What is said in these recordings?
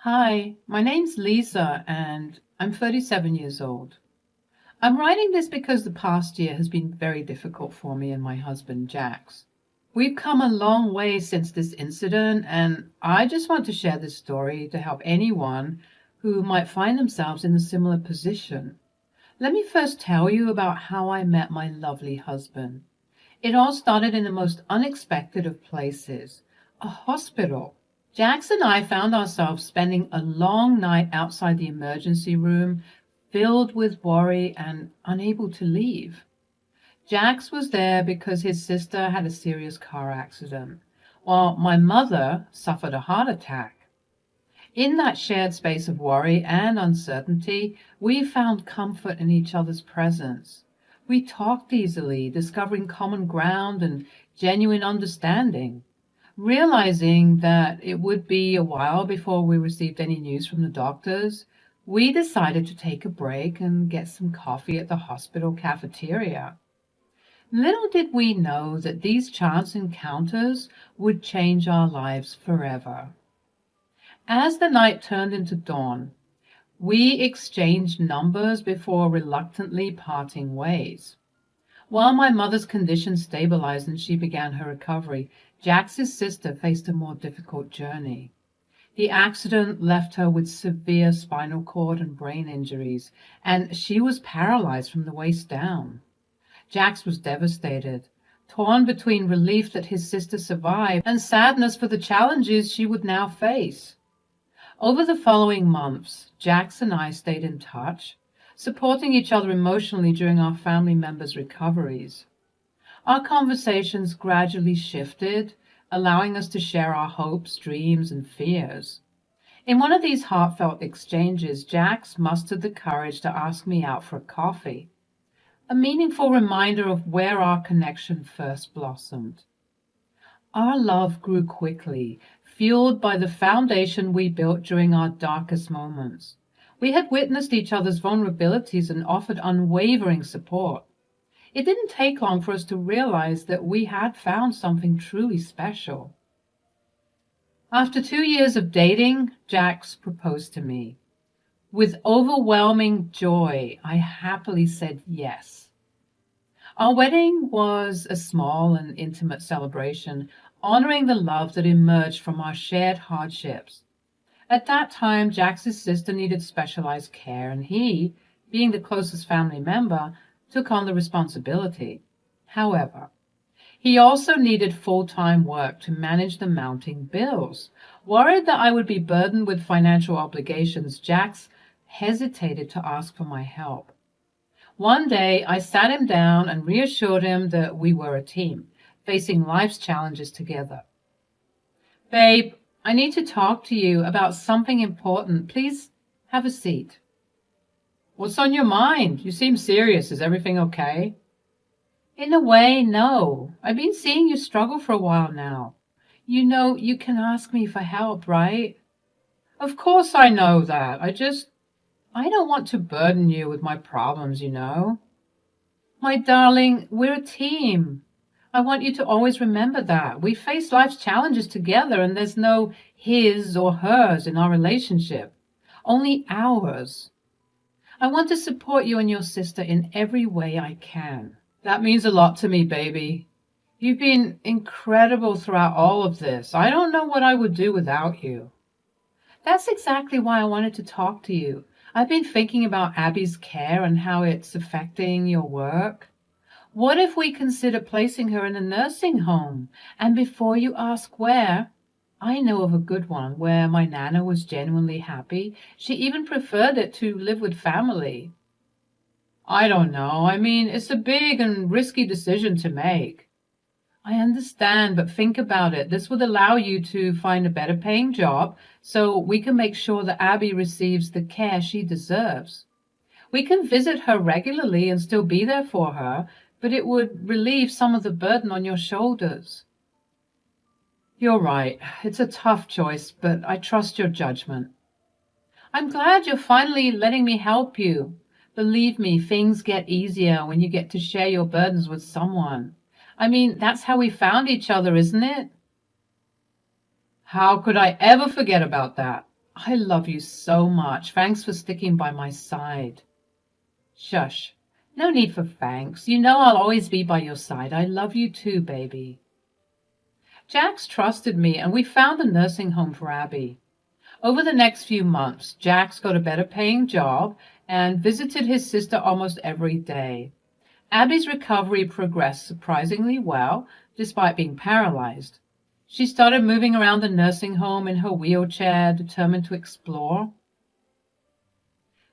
Hi, my name's Lisa and I'm 37 years old. I'm writing this because the past year has been very difficult for me and my husband, Jax. We've come a long way since this incident, and I just want to share this story to help anyone who might find themselves in a similar position. Let me first tell you about how I met my lovely husband. It all started in the most unexpected of places, a hospital. Jax and I found ourselves spending a long night outside the emergency room, filled with worry and unable to leave. Jax was there because his sister had a serious car accident, while my mother suffered a heart attack. In that shared space of worry and uncertainty, we found comfort in each other's presence. We talked easily, discovering common ground and genuine understanding. Realizing that it would be a while before we received any news from the doctors, we decided to take a break and get some coffee at the hospital cafeteria. Little did we know that these chance encounters would change our lives forever. As the night turned into dawn, we exchanged numbers before reluctantly parting ways. While my mother's condition stabilized and she began her recovery, Jax's sister faced a more difficult journey. The accident left her with severe spinal cord and brain injuries, and she was paralyzed from the waist down. Jax was devastated, torn between relief that his sister survived and sadness for the challenges she would now face. Over the following months, Jax and I stayed in touch, supporting each other emotionally during our family members' recoveries. Our conversations gradually shifted, allowing us to share our hopes, dreams, and fears. In one of these heartfelt exchanges, Jax mustered the courage to ask me out for a coffee, a meaningful reminder of where our connection first blossomed. Our love grew quickly, fueled by the foundation we built during our darkest moments. We had witnessed each other's vulnerabilities and offered unwavering support. It didn't take long for us to realize that we had found something truly special. After 2 years of dating, Jax proposed to me. With overwhelming joy, I happily said yes. Our wedding was a small and intimate celebration, honoring the love that emerged from our shared hardships. At that time, Jax's sister needed specialized care, and he, being the closest family member, took on the responsibility. However, he also needed full-time work to manage the mounting bills. Worried that I would be burdened with financial obligations, Jax hesitated to ask for my help. One day, I sat him down and reassured him that we were a team, facing life's challenges together. "Babe, I need to talk to you about something important. Please have a seat." "What's on your mind? You seem serious. Is everything okay?" "In a way, no. I've been seeing you struggle for a while now. You know you can ask me for help, right?" "Of course I know that. I don't want to burden you with my problems. "My darling, we're a team. I want you to always remember that. We face life's challenges together, and there's no his or hers in our relationship, only ours. I want to support you and your sister in every way I can." "That means a lot to me, baby. You've been incredible throughout all of this. I don't know what I would do without you." "That's exactly why I wanted to talk to you. I've been thinking about Abby's care and how it's affecting your work. What if we consider placing her in a nursing home? And before you ask where, I know of a good one where my Nana was genuinely happy. She even preferred it to live with family." "I don't know. I mean, it's a big and risky decision to make." "I understand, but think about it. This would allow you to find a better paying job so we can make sure that Abby receives the care she deserves. We can visit her regularly and still be there for her, but it would relieve some of the burden on your shoulders." "You're right. It's a tough choice, but I trust your judgment." "I'm glad you're finally letting me help you. Believe me, things get easier when you get to share your burdens with someone. I mean, that's how we found each other, isn't it?" "How could I ever forget about that? I love you so much. Thanks for sticking by my side. Shush. No need for thanks. You know I'll always be by your side. I love you too, baby. Jax trusted me, and we found a nursing home for Abby. Over the next few months, Jax got a better paying job and visited his sister almost every day. Abby's recovery progressed surprisingly well, despite being paralyzed. She started moving around the nursing home in her wheelchair, determined to explore.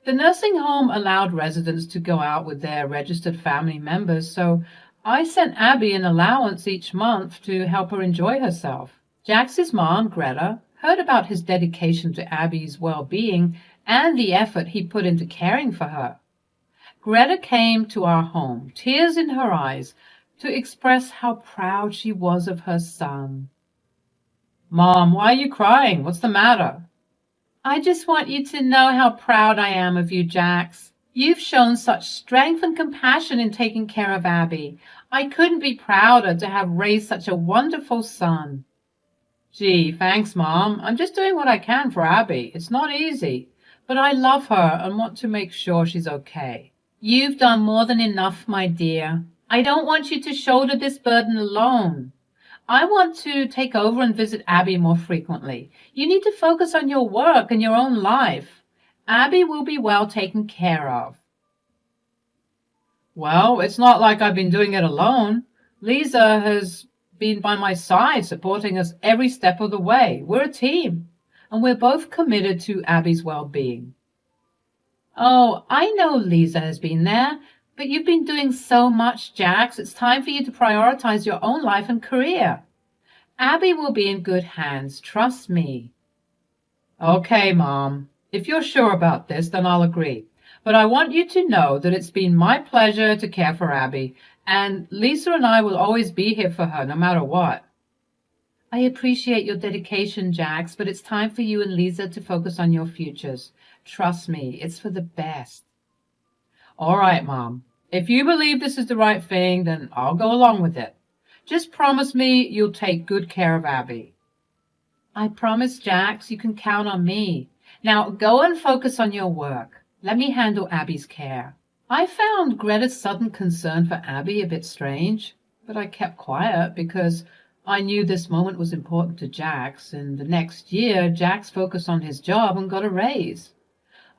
The nursing home allowed residents to go out with their registered family members, so I sent Abby an allowance each month to help her enjoy herself. Jax's mom, Greta, heard about his dedication to Abby's well-being and the effort he put into caring for her. Greta came to our home, tears in her eyes, to express how proud she was of her son. Mom, why are you crying? What's the matter? I just want you to know how proud I am of you, Jax. You've shown such strength and compassion in taking care of Abby. I couldn't be prouder to have raised such a wonderful son. Gee, thanks, Mom. I'm just doing what I can for Abby. It's not easy, but I love her and want to make sure she's okay. You've done more than enough, my dear. I don't want you to shoulder this burden alone. I want to take over and visit Abby more frequently. You need to focus on your work and your own life. Abby will be well taken care of. Well, it's not like I've been doing it alone. Lisa has been by my side, supporting us every step of the way. We're a team, and we're both committed to Abby's well-being. Oh, I know Lisa has been there, but you've been doing so much, Jax. It's time for you to prioritize your own life and career. Abby will be in good hands. Trust me. Okay, Mom. If you're sure about this, then I'll agree. But I want you to know that it's been my pleasure to care for Abby, and Lisa and I will always be here for her, no matter what. I appreciate your dedication, Jax, but it's time for you and Lisa to focus on your futures. Trust me, it's for the best. All right, Mom. If you believe this is the right thing, then I'll go along with it. Just promise me you'll take good care of Abby. I promise, Jax. You can count on me. Now go and focus on your work. Let me handle Abby's care. I found Greta's sudden concern for Abby a bit strange, but I kept quiet because I knew this moment was important to Jax, and the next year Jax focused on his job and got a raise.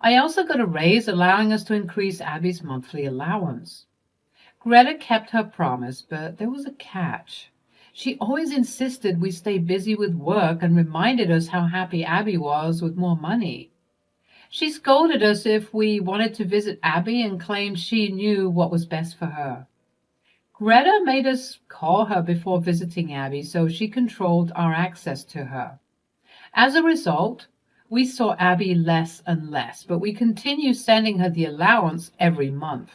I also got a raise allowing us to increase Abby's monthly allowance. Greta kept her promise, but there was a catch. She always insisted we stay busy with work and reminded us how happy Abby was with more money. She scolded us if we wanted to visit Abby and claimed she knew what was best for her. Greta made us call her before visiting Abby so she controlled our access to her. As a result, we saw Abby less and less, but we continued sending her the allowance every month.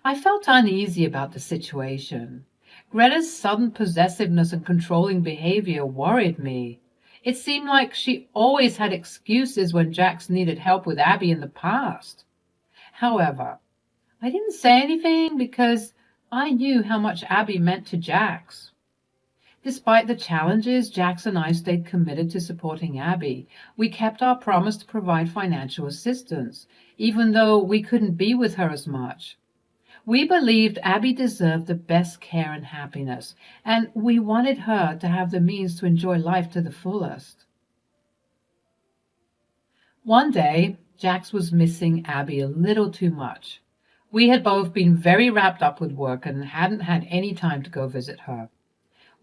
I felt uneasy about the situation. Greta's sudden possessiveness and controlling behavior worried me. It seemed like she always had excuses when Jax needed help with Abby in the past. However, I didn't say anything because I knew how much Abby meant to Jax. Despite the challenges, Jax and I stayed committed to supporting Abby. We kept our promise to provide financial assistance, even though we couldn't be with her as much. We believed Abby deserved the best care and happiness, and we wanted her to have the means to enjoy life to the fullest. One day, Jax was missing Abby a little too much. We had both been very wrapped up with work and hadn't had any time to go visit her.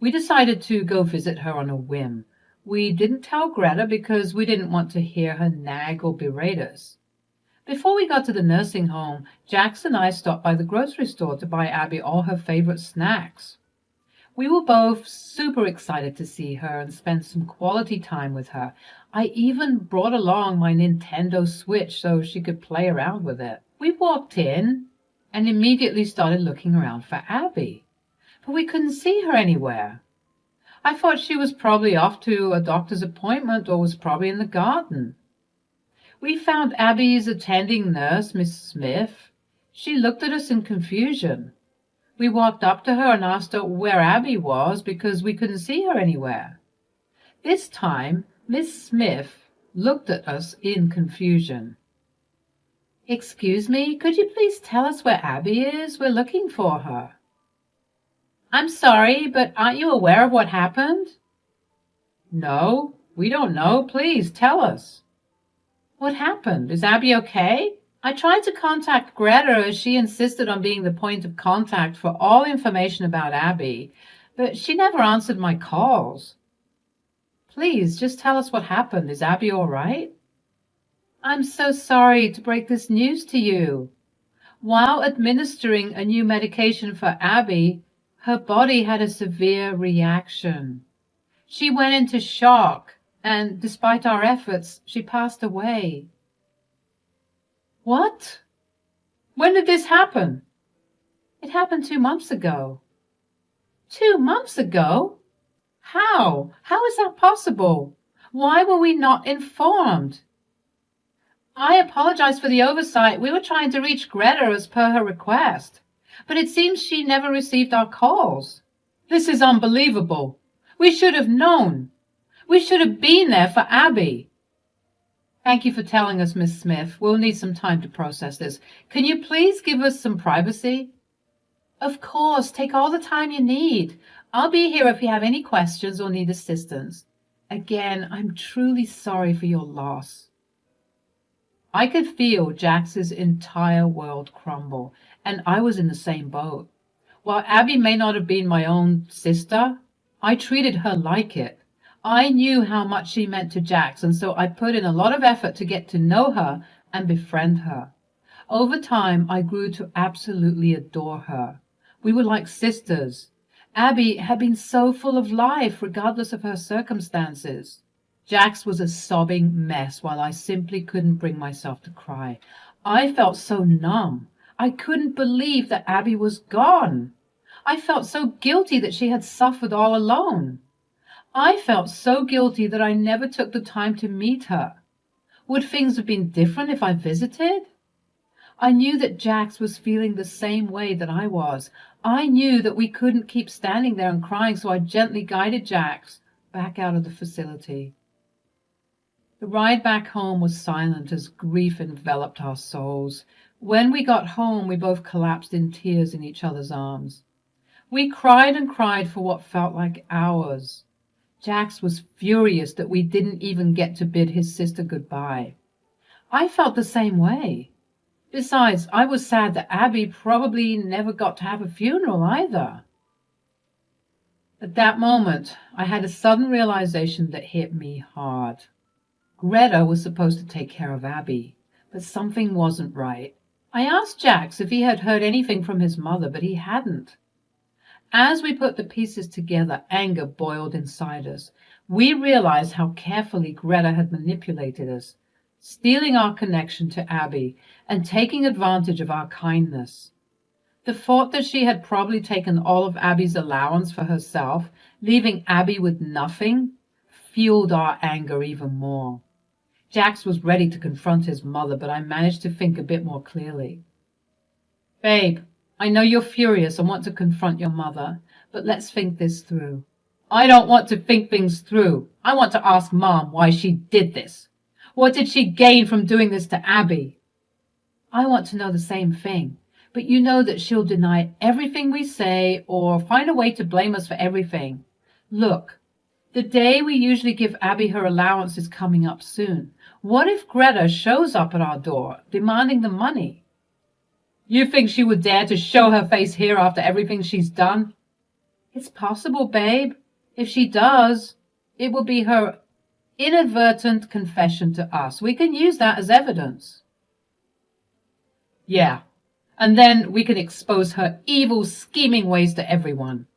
We decided to go visit her on a whim. We didn't tell Greta because we didn't want to hear her nag or berate us. Before we got to the nursing home, Jax and I stopped by the grocery store to buy Abby all her favorite snacks. We were both super excited to see her and spend some quality time with her. I even brought along my Nintendo Switch so she could play around with it. We walked in and immediately started looking around for Abby, but we couldn't see her anywhere. I thought she was probably off to a doctor's appointment or was probably in the garden. We found Abby's attending nurse, Miss Smith. She looked at us in confusion. We walked up to her and asked her where Abby was because we couldn't see her anywhere. This time, Miss Smith looked at us in confusion. "Excuse me, could you please tell us where Abby is? We're looking for her." "I'm sorry, but aren't you aware of what happened?" "No, we don't know. Please tell us." "What happened? Is Abby okay? I tried to contact Greta as she insisted on being the point of contact for all information about Abby, but she never answered my calls." "Please, just tell us what happened. Is Abby all right?" "I'm so sorry to break this news to you. While administering a new medication for Abby, her body had a severe reaction. She went into shock, and despite our efforts, she passed away." "What? When did this happen?" "It happened 2 months ago." 2 months ago? How? How is that possible? Why were we not informed?" "I apologize for the oversight. We were trying to reach Greta as per her request, but it seems she never received our calls." "This is unbelievable. We should have known. We should have been there for Abby." "Thank you for telling us, Miss Smith. We'll need some time to process this. Can you please give us some privacy?" "Of course. Take all the time you need. I'll be here if you have any questions or need assistance. Again, I'm truly sorry for your loss." I could feel Jax's entire world crumble, and I was in the same boat. While Abby may not have been my own sister, I treated her like it. I knew how much she meant to Jax, and so I put in a lot of effort to get to know her and befriend her. Over time, I grew to absolutely adore her. We were like sisters. Abby had been so full of life, regardless of her circumstances. Jax was a sobbing mess while I simply couldn't bring myself to cry. I felt so numb. I couldn't believe that Abby was gone. I felt so guilty that she had suffered all alone. I felt so guilty that I never took the time to meet her. Would things have been different if I visited? I knew that Jax was feeling the same way that I was. I knew that we couldn't keep standing there and crying, so I gently guided Jax back out of the facility. The ride back home was silent as grief enveloped our souls. When we got home, we both collapsed in tears in each other's arms. We cried and cried for what felt like hours. Jax was furious that we didn't even get to bid his sister goodbye. I felt the same way. Besides, I was sad that Abby probably never got to have a funeral either. At that moment, I had a sudden realization that hit me hard. Greta was supposed to take care of Abby, but something wasn't right. I asked Jax if he had heard anything from his mother, but he hadn't. As we put the pieces together, anger boiled inside us. We realized how carefully Greta had manipulated us, stealing our connection to Abby and taking advantage of our kindness. The thought that she had probably taken all of Abby's allowance for herself, leaving Abby with nothing, fueled our anger even more. Jax was ready to confront his mother, but I managed to think a bit more clearly. "Babe, I know you're furious and want to confront your mother, but let's think this through." "I don't want to think things through. I want to ask Mom why she did this. What did she gain from doing this to Abby?" "I want to know the same thing, but you know that she'll deny everything we say or find a way to blame us for everything. Look, the day we usually give Abby her allowance is coming up soon. What if Greta shows up at our door, demanding the money?" "You think she would dare to show her face here after everything she's done?" "It's possible, babe. If she does, it will be her inadvertent confession to us. We can use that as evidence." "Yeah, and then we can expose her evil, scheming ways to everyone."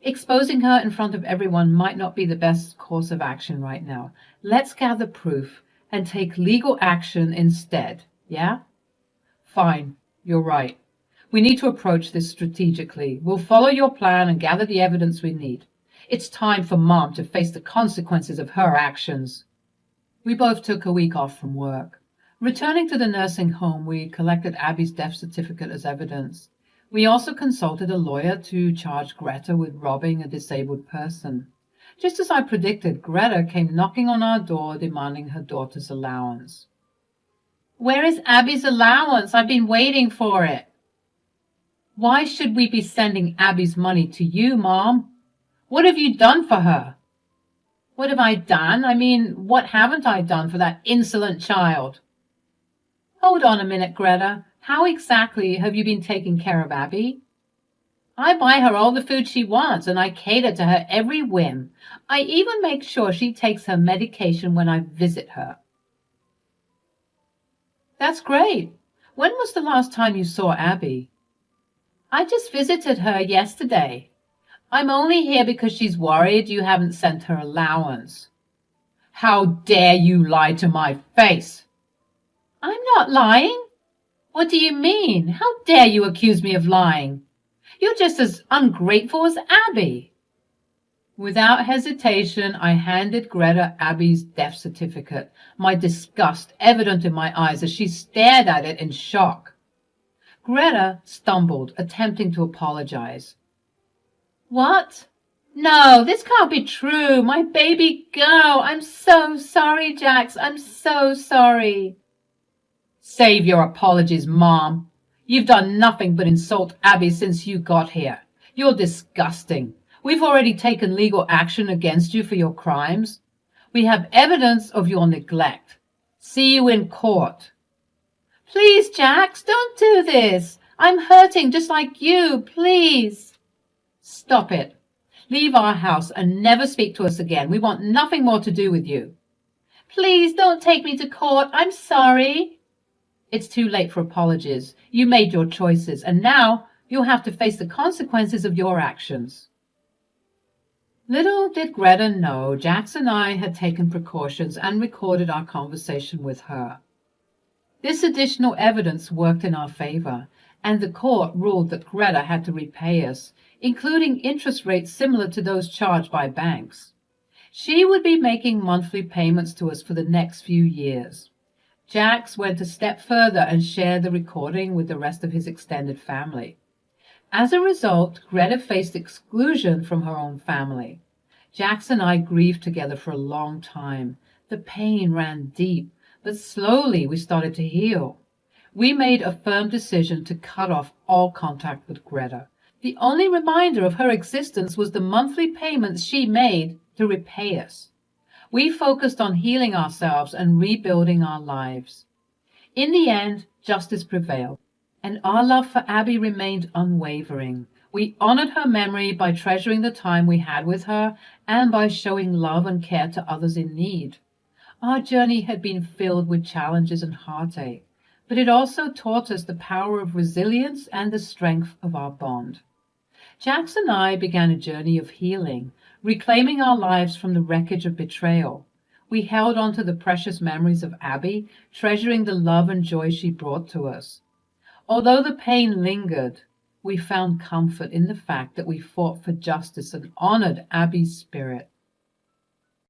"Exposing her in front of everyone might not be the best course of action right now. Let's gather proof and take legal action instead, yeah?" "Fine, you're right. We need to approach this strategically. We'll follow your plan and gather the evidence we need. It's time for Mom to face the consequences of her actions." We both took a week off from work. Returning to the nursing home, we collected Abby's death certificate as evidence. We also consulted a lawyer to charge Greta with robbing a disabled person. Just as I predicted, Greta came knocking on our door demanding her daughter's allowance. Where is Abby's allowance? I've been waiting for it. Why should we be sending Abby's money to you, Mom? What have you done for her? What have I done? I mean, what haven't I done for that insolent child? Hold on a minute, Greta. How exactly have you been taking care of Abby? I buy her all the food she wants, and I cater to her every whim. I even make sure she takes her medication when I visit her. That's great. When was the last time you saw Abby? I just visited her yesterday. I'm only here because she's worried you haven't sent her allowance. How dare you lie to my face? I'm not lying. What do you mean? How dare you accuse me of lying? You're just as ungrateful as Abby. Without hesitation, I handed Greta Abby's death certificate, my disgust evident in my eyes as she stared at it in shock. Greta stumbled, attempting to apologize. What? No, this can't be true. My baby girl. I'm so sorry, Jax. I'm so sorry. Save your apologies, Mom. You've done nothing but insult Abby since you got here. You're disgusting. We've already taken legal action against you for your crimes. We have evidence of your neglect. See you in court. Please, Jax, don't do this. I'm hurting just like you, please. Stop it. Leave our house and never speak to us again. We want nothing more to do with you. Please don't take me to court. I'm sorry. It's too late for apologies. You made your choices, and now you'll have to face the consequences of your actions. Little did Greta know, Jax and I had taken precautions and recorded our conversation with her. This additional evidence worked in our favor, and the court ruled that Greta had to repay us, including interest rates similar to those charged by banks. She would be making monthly payments to us for the next few years. Jax went a step further and shared the recording with the rest of his extended family. As a result, Greta faced exclusion from her own family. Jax and I grieved together for a long time. The pain ran deep, but slowly we started to heal. We made a firm decision to cut off all contact with Greta. The only reminder of her existence was the monthly payments she made to repay us. We focused on healing ourselves and rebuilding our lives. In the end, justice prevailed, and our love for Abby remained unwavering. We honored her memory by treasuring the time we had with her and by showing love and care to others in need. Our journey had been filled with challenges and heartache, but it also taught us the power of resilience and the strength of our bond. Jax and I began a journey of healing, reclaiming our lives from the wreckage of betrayal. We held on to the precious memories of Abby, treasuring the love and joy she brought to us. Although the pain lingered, we found comfort in the fact that we fought for justice and honored Abby's spirit.